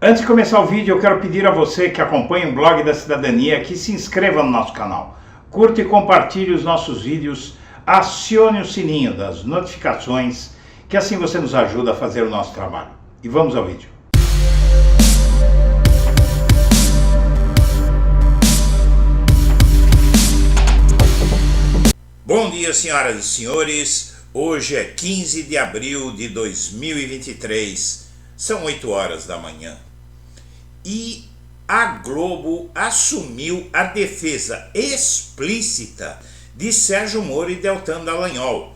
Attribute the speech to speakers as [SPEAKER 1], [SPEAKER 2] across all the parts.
[SPEAKER 1] Antes de começar o vídeo, eu quero pedir a você que acompanha o Blog da Cidadania que se inscreva no nosso canal, curta e compartilhe os nossos vídeos, acione o sininho das notificações, que assim você nos ajuda a fazer o nosso trabalho. E vamos ao vídeo. Bom dia, senhoras e senhores. Hoje é 15 de abril de 2023, são 8 horas da manhã. E a Globo assumiu a defesa explícita de Sérgio Moro e Deltan Dallagnol.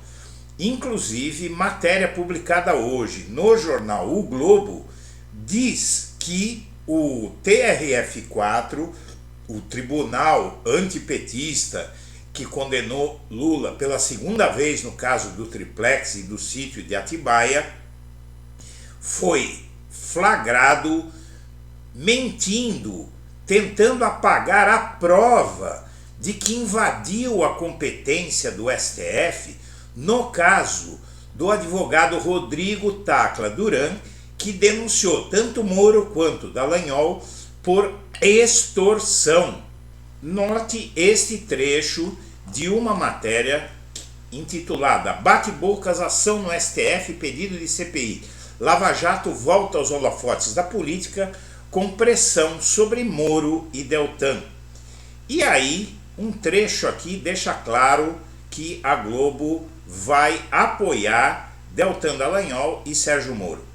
[SPEAKER 1] Inclusive, matéria publicada hoje no jornal O Globo diz que o TRF4, o tribunal antipetista que condenou Lula pela segunda vez no caso do triplex e do sítio de Atibaia, foi flagrado mentindo, tentando apagar a prova de que invadiu a competência do STF no caso do advogado Rodrigo Tacla Duran, que denunciou tanto Moro quanto Dallagnol por extorsão. Note este trecho de uma matéria intitulada Bate-bocas, ação no STF, pedido de CPI. Lava Jato volta aos holofotes da política com pressão sobre Moro e Deltan. E aí, um trecho aqui deixa claro que a Globo vai apoiar Deltan Dallagnol e Sérgio Moro.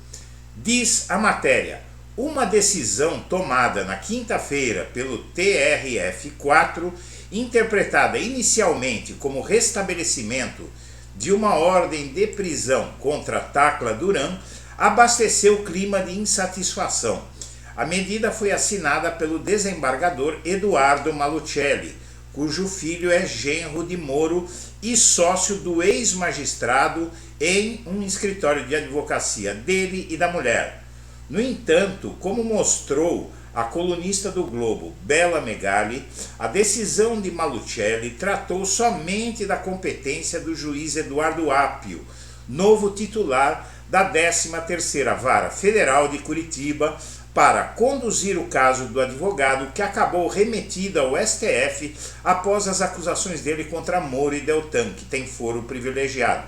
[SPEAKER 1] Diz a matéria: uma decisão tomada na quinta-feira pelo TRF4, interpretada inicialmente como restabelecimento de uma ordem de prisão contra Tacla Duran, abasteceu o clima de insatisfação. A medida foi assinada pelo desembargador Eduardo Malucelli, cujo filho é genro de Moro e sócio do ex-magistrado em um escritório de advocacia dele e da mulher. No entanto, como mostrou a colunista do Globo, Bela Megali, a decisão de Malucelli tratou somente da competência do juiz Eduardo Apio, novo titular da 13ª Vara Federal de Curitiba, para conduzir o caso do advogado que acabou remetido ao STF após as acusações dele contra Moro e Deltan, que tem foro privilegiado.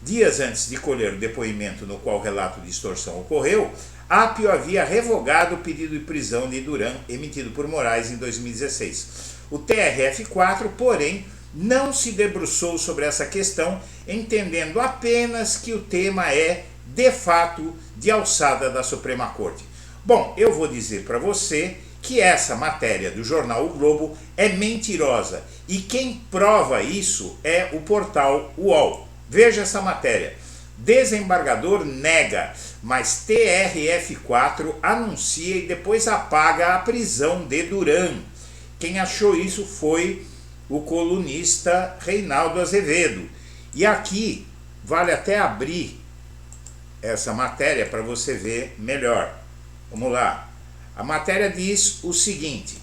[SPEAKER 1] Dias antes de colher o depoimento no qual o relato de extorsão ocorreu, Apio havia revogado o pedido de prisão de Duran emitido por Moraes em 2016. O TRF4, porém, não se debruçou sobre essa questão, entendendo apenas que o tema é, de fato, de alçada da Suprema Corte. Bom, eu vou dizer para você que essa matéria do jornal O Globo é mentirosa, e quem prova isso é o portal UOL. Veja essa matéria. Desembargador nega, mas TRF4 anuncia e depois apaga a prisão de Duran. Quem achou isso foi o colunista Reinaldo Azevedo. E aqui vale até abrir essa matéria para você ver melhor. Vamos lá. A matéria diz o seguinte: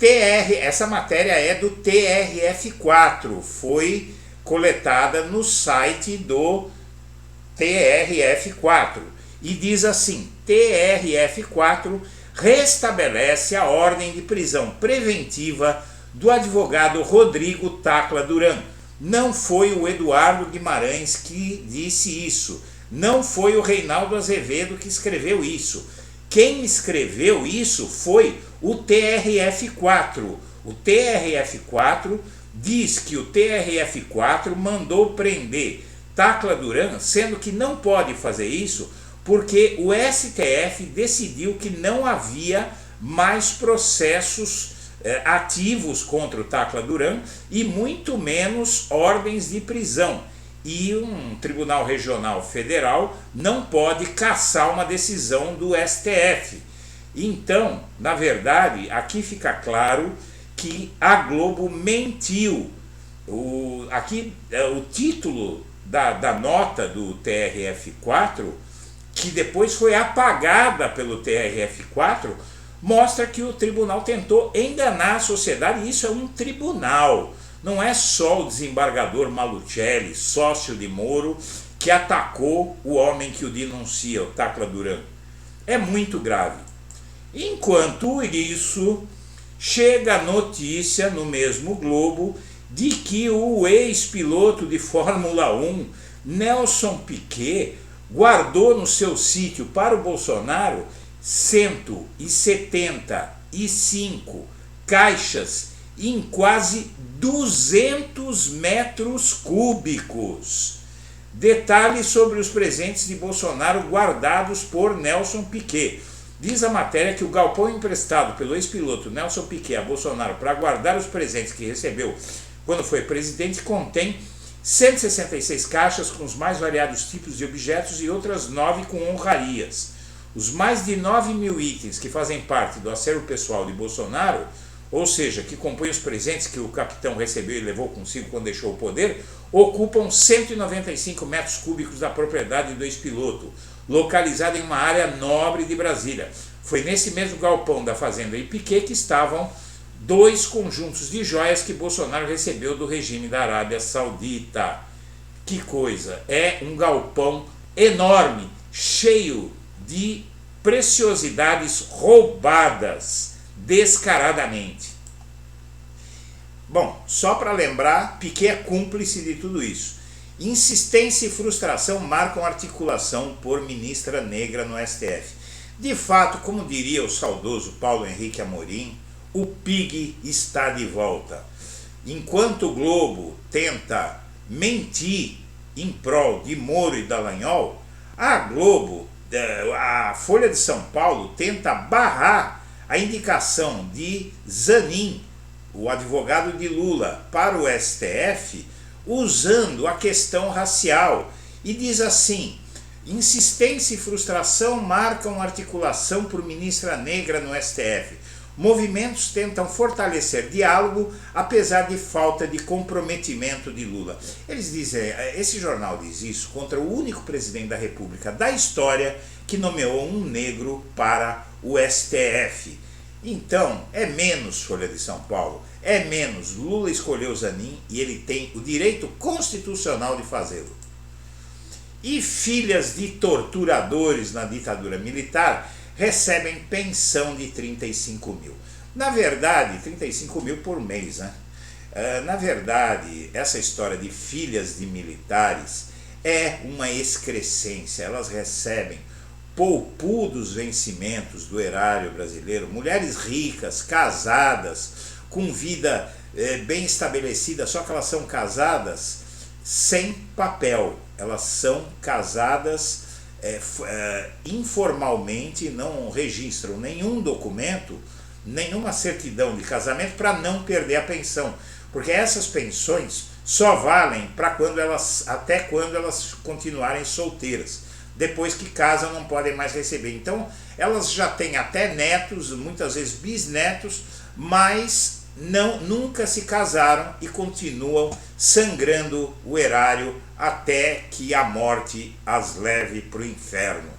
[SPEAKER 1] essa matéria é do TRF4, foi coletada no site do TRF4 e diz assim: TRF4 restabelece a ordem de prisão preventiva do advogado Rodrigo Tacla Duran. Não foi o Eduardo Guimarães que disse isso, não foi o Reinaldo Azevedo que escreveu isso. Quem escreveu isso foi o TRF4. O TRF4 diz que o TRF4 mandou prender Tacla Duran, sendo que não pode fazer isso porque o STF decidiu que não havia mais processos ativos contra o Tacla Duran e muito menos ordens de prisão. E um tribunal regional federal não pode cassar uma decisão do STF. Então, na verdade, aqui fica claro que a Globo mentiu. O título da nota do TRF4, que depois foi apagada pelo TRF4, mostra que o tribunal tentou enganar a sociedade, e isso é um tribunal. Não é só o desembargador Malucelli, sócio de Moro, que atacou o homem que o denuncia, o Tacla Duran. É muito grave. Enquanto isso, chega a notícia no mesmo Globo de que o ex-piloto de Fórmula 1, Nelson Piquet, guardou no seu sítio para o Bolsonaro 175 caixas em quase 200 metros cúbicos. Detalhes sobre os presentes de Bolsonaro guardados por Nelson Piquet. Diz a matéria que o galpão emprestado pelo ex-piloto Nelson Piquet a Bolsonaro para guardar os presentes que recebeu quando foi presidente contém 166 caixas com os mais variados tipos de objetos e outras 9 com honrarias. Os mais de 9.000 itens que fazem parte do acervo pessoal de Bolsonaro, ou seja, que compõem os presentes que o capitão recebeu e levou consigo quando deixou o poder, ocupam 195 metros cúbicos da propriedade do ex-piloto, localizada em uma área nobre de Brasília. Foi nesse mesmo galpão da fazenda de Piquet que estavam 2 conjuntos de joias que Bolsonaro recebeu do regime da Arábia Saudita. Que coisa! É um galpão enorme, cheio de preciosidades roubadas descaradamente. Bom, só para lembrar, Piquet é cúmplice de tudo isso. Insistência e frustração marcam articulação por ministra negra no STF. De fato, como diria o saudoso Paulo Henrique Amorim, o PIG está de volta. Enquanto o Globo tenta mentir em prol de Moro e Dallagnol, a Globo, a Folha de São Paulo, tenta barrar a indicação de Zanin, o advogado de Lula, para o STF, usando a questão racial, e diz assim: insistência e frustração marcam articulação por ministra negra no STF. Movimentos tentam fortalecer diálogo, apesar de falta de comprometimento de Lula. Eles dizem, esse jornal diz isso contra o único presidente da República da história que nomeou um negro para o STF. Então, é menos Folha de São Paulo, é menos. Lula escolheu Zanin e ele tem o direito constitucional de fazê-lo. E filhas de torturadores na ditadura militar recebem pensão de 35 mil. Na verdade, 35 mil por mês, né? Na verdade, essa história de filhas de militares é uma excrescência. Elas recebem poupudos vencimentos do erário brasileiro, mulheres ricas, casadas, com vida bem estabelecida, só que elas são casadas sem papel. Elas são casadas informalmente, não registram nenhum documento, nenhuma certidão de casamento para não perder a pensão, porque essas pensões só valem para até quando elas continuarem solteiras. Depois que casam não podem mais receber. Então elas já têm até netos, muitas vezes bisnetos, mas nunca se casaram e continuam sangrando o erário até que a morte as leve para o inferno.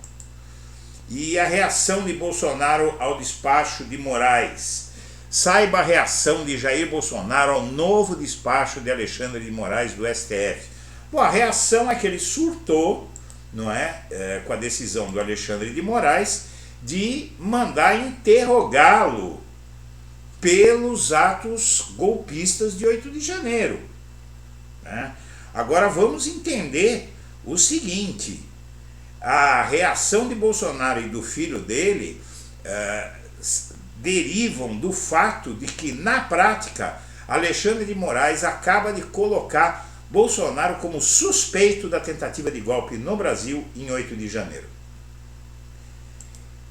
[SPEAKER 1] E a reação de Bolsonaro ao despacho de Moraes. Saiba a reação de Jair Bolsonaro ao novo despacho de Alexandre de Moraes do STF. Bom, a reação é que ele surtou, não é, com a decisão do Alexandre de Moraes de mandar interrogá-lo pelos atos golpistas de 8 de janeiro. Né? Agora vamos entender o seguinte: a reação de Bolsonaro e do filho dele derivam do fato de que, na prática, Alexandre de Moraes acaba de colocar Bolsonaro como suspeito da tentativa de golpe no Brasil em 8 de janeiro.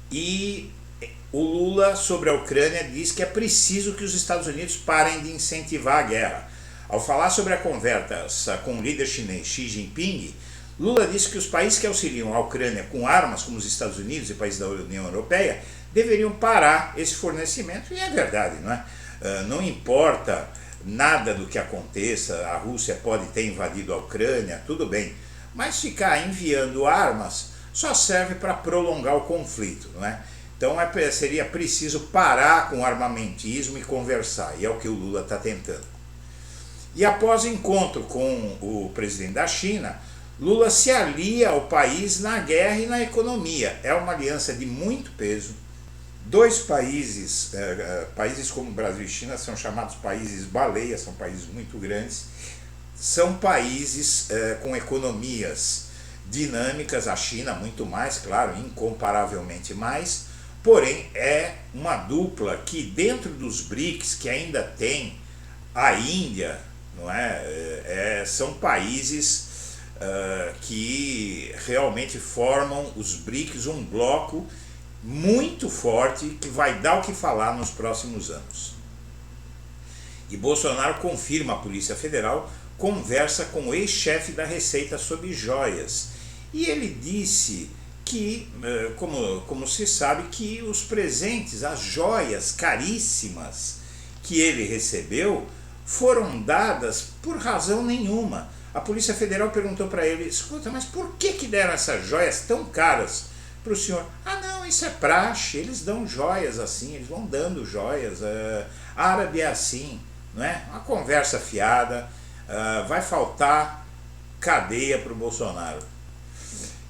[SPEAKER 1] E o Lula, sobre a Ucrânia, diz que é preciso que os Estados Unidos parem de incentivar a guerra. Ao falar sobre a conversa com o líder chinês Xi Jinping, Lula disse que os países que auxiliam a Ucrânia com armas, como os Estados Unidos e países da União Europeia, deveriam parar esse fornecimento, e é verdade, não é? Não importa nada do que aconteça, a Rússia pode ter invadido a Ucrânia, tudo bem, mas ficar enviando armas só serve para prolongar o conflito, não é? Então seria preciso parar com o armamentismo e conversar, e é o que o Lula está tentando. E após o encontro com o presidente da China, Lula se alia ao país na guerra e na economia. É uma aliança de muito peso, Dois países, países como Brasil e China são chamados países baleia, são países muito grandes, são países com economias dinâmicas, a China muito mais, claro, incomparavelmente mais, porém é uma dupla que dentro dos BRICS, que ainda tem a Índia, não é? São países que realmente formam os BRICS um bloco muito forte que vai dar o que falar nos próximos anos. E Bolsonaro confirma a Polícia Federal conversa com o ex-chefe da Receita sobre joias. E ele disse que, como se sabe, que os presentes, as joias caríssimas que ele recebeu, foram dadas por razão nenhuma. A Polícia Federal perguntou para ele: escuta, mas por que deram essas joias tão caras para o senhor? Ah, não, isso é praxe, eles dão joias assim, eles vão dando joias, árabe é assim, não é? Uma conversa fiada, vai faltar cadeia para o Bolsonaro.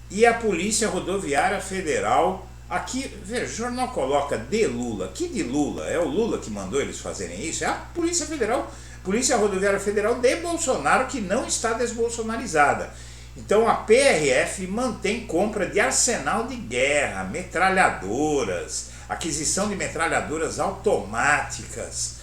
[SPEAKER 1] E a Polícia Rodoviária Federal, aqui, veja, o jornal coloca de Lula. Que de Lula? É o Lula que mandou eles fazerem isso? É a Polícia Federal, Polícia Rodoviária Federal de Bolsonaro, que não está desbolsonarizada. Então a PRF mantém compra de arsenal de guerra, metralhadoras, aquisição de metralhadoras automáticas.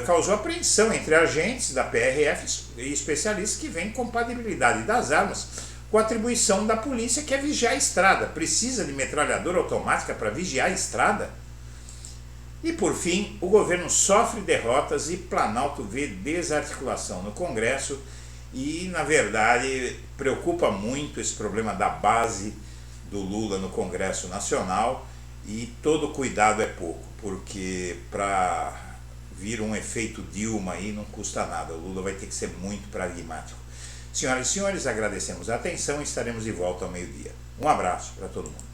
[SPEAKER 1] Causou apreensão entre agentes da PRF e especialistas que veem compatibilidade das armas com a atribuição da polícia, que é vigiar a estrada. Precisa de metralhadora automática para vigiar a estrada? E por fim, o governo sofre derrotas e Planalto vê desarticulação no Congresso e, na verdade, preocupa muito esse problema da base do Lula no Congresso Nacional, e todo cuidado é pouco, porque para vir um efeito Dilma aí não custa nada, o Lula vai ter que ser muito pragmático. Senhoras e senhores, agradecemos a atenção e estaremos de volta ao meio-dia. Um abraço para todo mundo.